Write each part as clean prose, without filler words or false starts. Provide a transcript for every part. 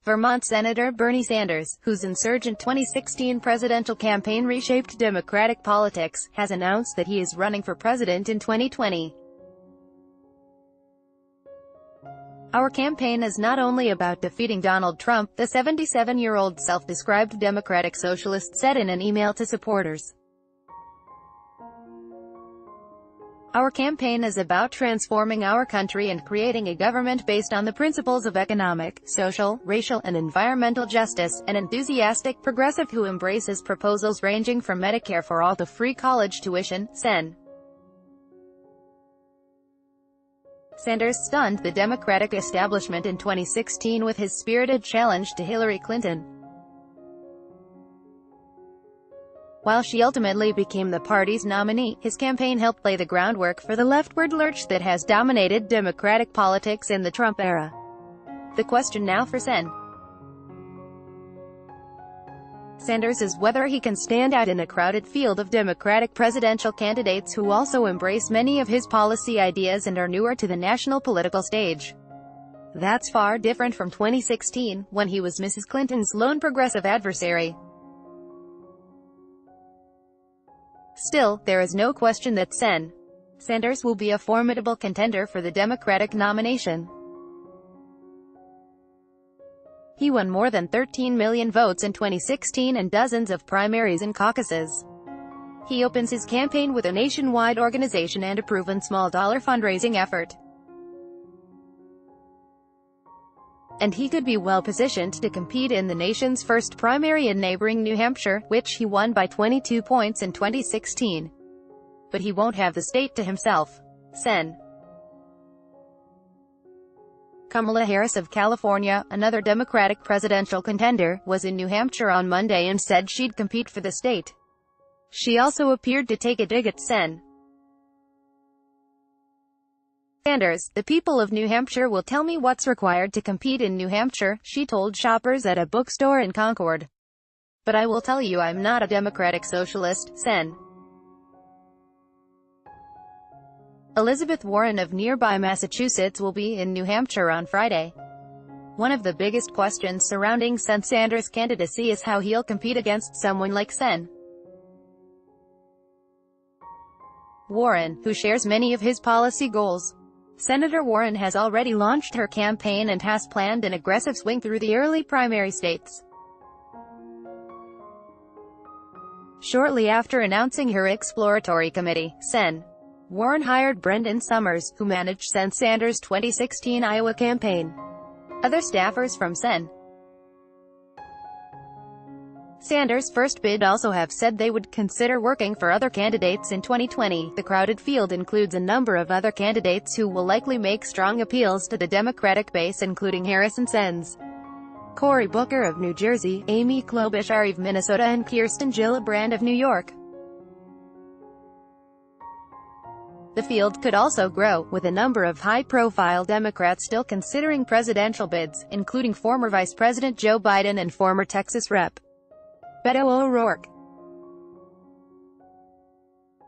Vermont Senator Bernie Sanders, whose insurgent 2016 presidential campaign reshaped Democratic politics, has announced that he is running for president in 2020. Our campaign is not only about defeating Donald Trump, the 77-year-old self-described Democratic Socialist said in an email to supporters. Our campaign is about transforming our country and creating a government based on the principles of economic, social, racial, and environmental justice, an enthusiastic progressive who embraces proposals ranging from Medicare for all to free college tuition, Sen. Sanders stunned the Democratic establishment in 2016 with his spirited challenge to Hillary Clinton. While she ultimately became the party's nominee, his campaign helped lay the groundwork for the leftward lurch that has dominated Democratic politics in the Trump era. The question now for Sanders is whether he can stand out in a crowded field of Democratic presidential candidates who also embrace many of his policy ideas and are newer to the national political stage. That's far different from 2016, when he was Mrs. Clinton's lone progressive adversary. Still, there is no question that Sanders will be a formidable contender for the Democratic nomination. He won more than 13 million votes in 2016 and dozens of primaries and caucuses. He opens his campaign with a nationwide organization and a proven small-dollar fundraising effort. And he could be well-positioned to compete in the nation's first primary in neighboring New Hampshire, which he won by 22 points in 2016. But he won't have the state to himself. Kamala Harris of California, another Democratic presidential contender, was in New Hampshire on Monday and said she'd compete for the state. She also appeared to take a dig at Sanders. "The people of New Hampshire will tell me what's required to compete in New Hampshire," she told shoppers at a bookstore in Concord. "But I will tell you I'm not a Democratic Socialist." Elizabeth Warren of nearby Massachusetts will be in New Hampshire on Friday. One of the biggest questions surrounding Sanders' candidacy is how he'll compete against someone like Warren, who shares many of his policy goals. Senator Warren has already launched her campaign and has planned an aggressive swing through the early primary states. Shortly after announcing her exploratory committee, Warren hired Brendan Summers, who managed Sanders' 2016 Iowa campaign. Other staffers from Sanders' first bid also have said they would consider working for other candidates in 2020. The crowded field includes a number of other candidates who will likely make strong appeals to the Democratic base, including Harris and Cory Booker of New Jersey, Amy Klobuchar of Minnesota, and Kirsten Gillibrand of New York. The field could also grow, with a number of high-profile Democrats still considering presidential bids, including former Vice President Joe Biden and former Texas Rep. Beto O'Rourke.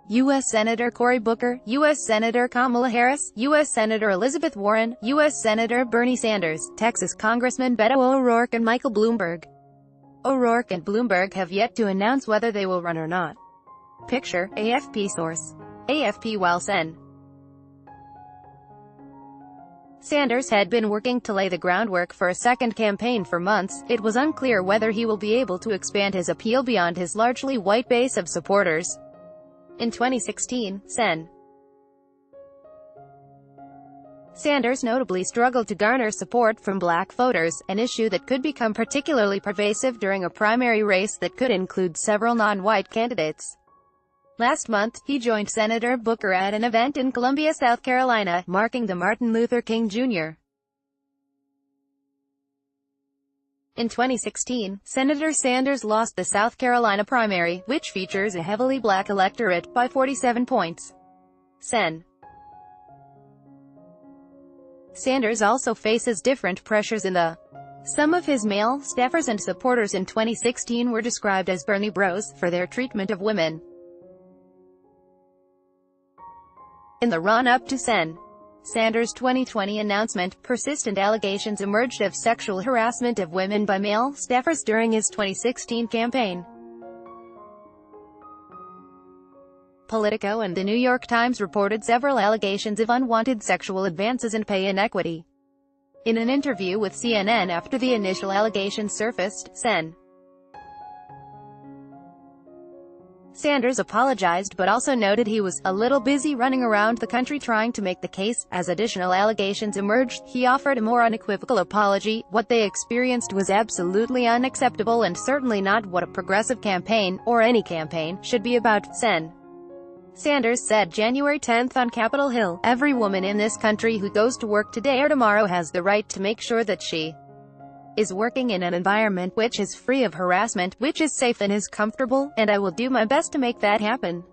U.S. Senator Cory Booker, U.S. Senator Kamala Harris, U.S. Senator Elizabeth Warren, U.S. Senator Bernie Sanders, Texas Congressman Beto O'Rourke, and Michael Bloomberg. O'Rourke and Bloomberg have yet to announce whether they will run or not. Picture, AFP source. AFP. While Sanders had been working to lay the groundwork for a second campaign for months, it was unclear whether he will be able to expand his appeal beyond his largely white base of supporters. In 2016, Sanders notably struggled to garner support from black voters, an issue that could become particularly pervasive during a primary race that could include several non-white candidates. Last month, he joined Senator Booker at an event in Columbia, South Carolina, marking the Martin Luther King Jr. In 2016, Senator Sanders lost the South Carolina primary, which features a heavily black electorate, by 47 points. Sanders also faces different pressures in the Some of his male staffers and supporters in 2016 were described as Bernie Bros for their treatment of women. In the run-up to Sanders' 2020 announcement: persistent allegations emerged of sexual harassment of women by male staffers during his 2016 campaign. Politico and The New York Times reported several allegations of unwanted sexual advances and pay inequity. In an interview with CNN after the initial allegations surfaced, Sanders apologized but also noted he was a little busy running around the country trying to make the case. As additional allegations emerged, he offered a more unequivocal apology. What they experienced was absolutely unacceptable and certainly not what a progressive campaign, or any campaign, should be about, Sanders said January 10 on Capitol Hill. Every woman in this country who goes to work today or tomorrow has the right to make sure that she is working in an environment which is free of harassment, which is safe and is comfortable, and I will do my best to make that happen.